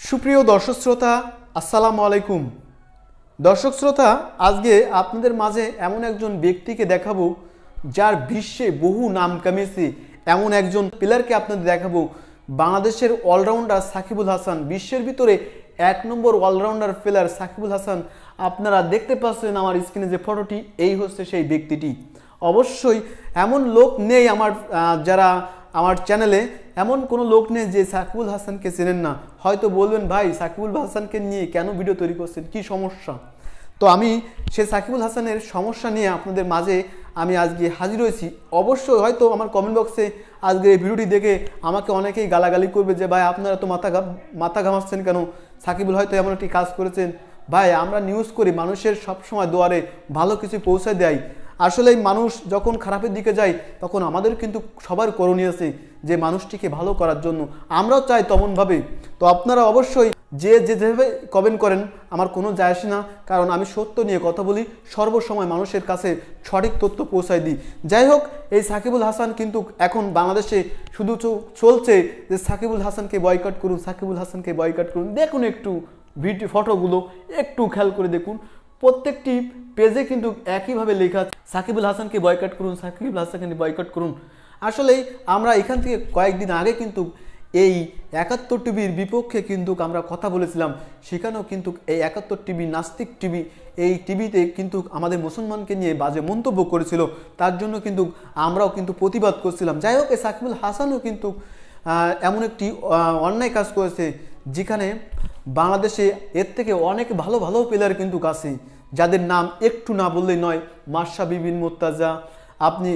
সুপ্রিয় দর্শক শ্রোতা, আসসালামু আলাইকুম। দর্শক শ্রোতা, আজকে আপনাদের মাঝে এমন একজন ব্যক্তিকে দেখাবো যার বিশ্বে বহু নাম কামিয়েছে। এমন একজন প্লেয়ারকে আপনাদের দেখাবো, বাংলাদেশের অলরাউন্ডার সাকিবুল হাসান। বিশ্বের ভিতরে এক নম্বর অলরাউন্ডার প্লেয়ার সাকিবুল হাসান। আপনারা দেখতে পাচ্ছেন আমার স্ক্রিনে যে ফটোটি, এই হচ্ছে সেই ব্যক্তিটি। অবশ্যই এমন লোক নেই যারা আমার চ্যানেলে এমন কোনো লোক নেই যে সাকিবুল হাসানকে চেনেন না। হয়তো বলবেন, ভাই সাকিবুল হাসানকে নিয়ে কেন ভিডিও তৈরি করছেন, কি সমস্যা? তো আমি সেই সাকিবুল হাসানের সমস্যা নিয়ে আপনাদের মাঝে আমি আজকে হাজির হয়েছি। অবশ্যই হয়তো আমার কমেন্ট বক্সে আজকে এই ভিডিওটি দেখে আমাকে অনেকেই গালাগালি করবে যে ভাই আপনারা তো মাথা ঘামাচ্ছেন কেন, সাকিবুল হয়তো এমন একটি কাজ করেছেন। ভাই, আমরা নিউজ করি, মানুষের সবসময় দুয়ারে ভালো কিছু পৌঁছায় দেয়। আসলে মানুষ যখন খারাপের দিকে যায় তখন আমাদের কিন্তু সবার করণীয় আছে যে মানুষটিকে ভালো করার জন্য, আমরাও চাই তেমনভাবে। তো আপনারা অবশ্যই যেভাবে কমেন্ট করেন আমার কোনো যায় আসে না, কারণ আমি সত্য নিয়ে কথা বলি, সর্বসময় মানুষের কাছে সঠিক তথ্য পৌঁছায় দিই। যাই হোক, এই সাকিবুল হাসান কিন্তু এখন বাংলাদেশে শুধু চলছে যে সাকিবুল হাসানকে বয়কট করুন, সাকিবুল হাসানকে বয়কট করুন। দেখুন একটু ভিডিও ফটোগুলো একটু খেয়াল করে দেখুন, প্রত্যেকটি পেজে কিন্তু একইভাবে লেখা সাকিবুল হাসানকে বয়কট করুন, সাকিবুল হাসানকে বয়কট করুন। আসলে আমরা এখান থেকে কয়েকদিন আগে কিন্তু এই ৭১ টিভির বিপক্ষে কিন্তু আমরা কথা বলেছিলাম। সেখানেও কিন্তু এই ৭১ টিভি নাস্তিক টিভি, এই টিভিতে কিন্তু আমাদের মুসলমানকে নিয়ে বাজে মন্তব্য করেছিল। তার জন্য কিন্তু আমরাও কিন্তু প্রতিবাদ করছিলাম। যাই হোক, এই সাকিবুল হাসানও কিন্তু এমন একটি অন্যায় কাজ করেছে যেখানে বাংলাদেশে এর থেকে অনেক ভালো ভালো প্লেয়ার কিন্তু আছে, যাদের নাম একটু না বললেই নয়। মাশরাফি বিন মুর্তজা, আপনি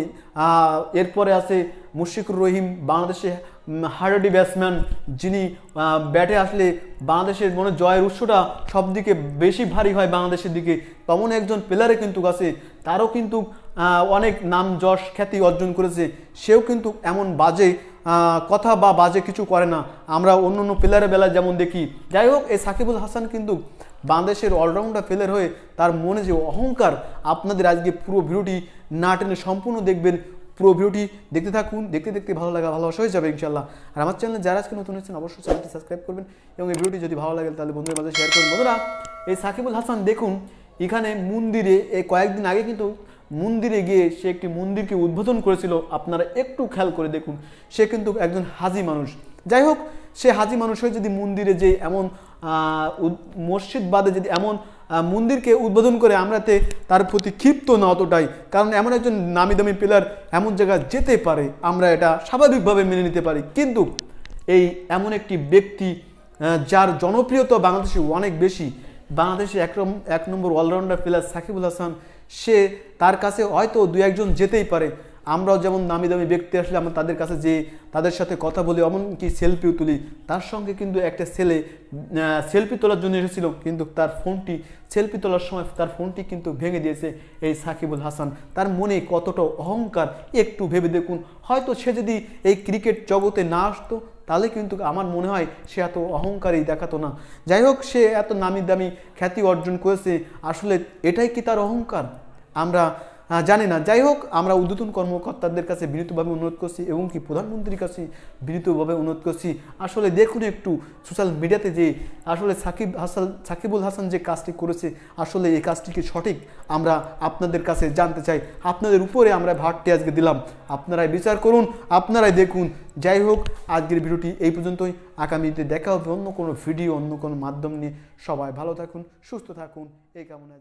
এরপরে আছে মুশফিকুর রহিম, বাংলাদেশে হার্ডি ব্যাটসম্যান, যিনি ব্যাটে আসলে বাংলাদেশের মনে জয়ের উৎসটা সব দিকে বেশি ভারী হয় বাংলাদেশের দিকে। তেমন একজন প্লেয়ারে কিন্তু আছে, তারও কিন্তু অনেক নাম যশ খ্যাতি অর্জন করেছে। সেও কিন্তু এমন বাজে কথা বা বাজে কিছু করে না, আমরা অন্য অন্য প্লেয়ারের বেলায় যেমন দেখি। যাই হোক, এই সাকিবুল হাসান কিন্তু বাংলাদেশের অলরাউন্ডার প্লেয়ার হয়ে তার মনে যে অহংকার, আপনাদের আজকে পুরো ভিডিওটি না টেনে সম্পূর্ণ দেখবেন। পুরো ভিডিওটি দেখতে থাকুন, দেখতে দেখতে ভালো লাগা ভালোবাসা হয়ে যাবে ইনশাল্লাহ। আর আমার চ্যানেলে যারা আজকে নতুন হচ্ছেন অবশ্যই চ্যানেলটি সাবস্ক্রাইব করবেন এবং এই ভিডিওটি যদি ভালো লাগে তাহলে বন্ধুদের মাঝে শেয়ার করুন। বন্ধুরা, এই সাকিবুল হাসান দেখুন, এখানে মন্দিরে এই কয়েকদিন আগে কিন্তু মন্দিরে গিয়ে সে একটি মন্দিরকে উদ্বোধন করেছিল। আপনারা একটু খেয়াল করে দেখুন, সে কিন্তু একজন হাজি মানুষ। যাই হোক, সে হাজি মানুষ হয়ে যদি মন্দিরে যে এমন মসজিদ বাদে যদি এমন মন্দিরকে উদ্বোধন করে, আমরাতে তার প্রতি ক্ষিপ্ত না অতটাই, কারণ এমন একজন নামি দামি প্লেয়ার এমন জায়গায় যেতে পারে, আমরা এটা স্বাভাবিকভাবে মেনে নিতে পারি। কিন্তু এই এমন একটি ব্যক্তি যার জনপ্রিয়তা বাংলাদেশে অনেক বেশি, বাংলাদেশে এক নম্বর অলরাউন্ডার প্লেয়ার সাকিবুল হাসান, সে তার কাছে হয়তো দু একজন যেতেই পারে। আমরাও যেমন নামি দামি ব্যক্তি আসলে আমরা তাদের কাছে যে তাদের সাথে কথা বলি, এমনকি সেলফিও তুলি। তার সঙ্গে কিন্তু একটা ছেলে সেলফি তোলার জন্য এসেছিল, কিন্তু তার ফোনটি সেলফি তোলার সময় তার ফোনটি কিন্তু ভেঙে দিয়েছে এই সাকিবুল হাসান। তার মনে কতটা অহংকার একটু ভেবে দেখুন। হয়তো সে যদি এই ক্রিকেট জগতে না আসতো তাহলে কিন্তু আমার মনে হয় সে এত অহংকারই দেখাতো না। যাই হোক, সে এত নামি দামি খ্যাতি অর্জন করেছে, আসলে এটাই কি তার অহংকার আমরা জানি না। যাই হোক, আমরা ঊর্ধ্বতন কর্মকর্তাদের কাছে বিনীতভাবে অনুরোধ করছি এবং কি প্রধানমন্ত্রীর কাছে বিনীতভাবে অনুরোধ করছি, আসলে দেখুন একটু সোশ্যাল মিডিয়াতে যে আসলে সাকিবুল হাসান যে কাজটি করেছে, আসলে এই কাজটি কি সঠিক, আমরা আপনাদের কাছে জানতে চাই। আপনাদের উপরে আমরা ভারটি আজকে দিলাম, আপনারাই বিচার করুন, আপনারাই দেখুন। যাই হোক, আজকের ভিডিওটি এই পর্যন্তই। আগামীতে দেখা হবে অন্য কোনো ভিডিও, অন্য কোনো মাধ্যম নিয়ে। সবাই ভালো থাকুন, সুস্থ থাকুন, এই কামনা।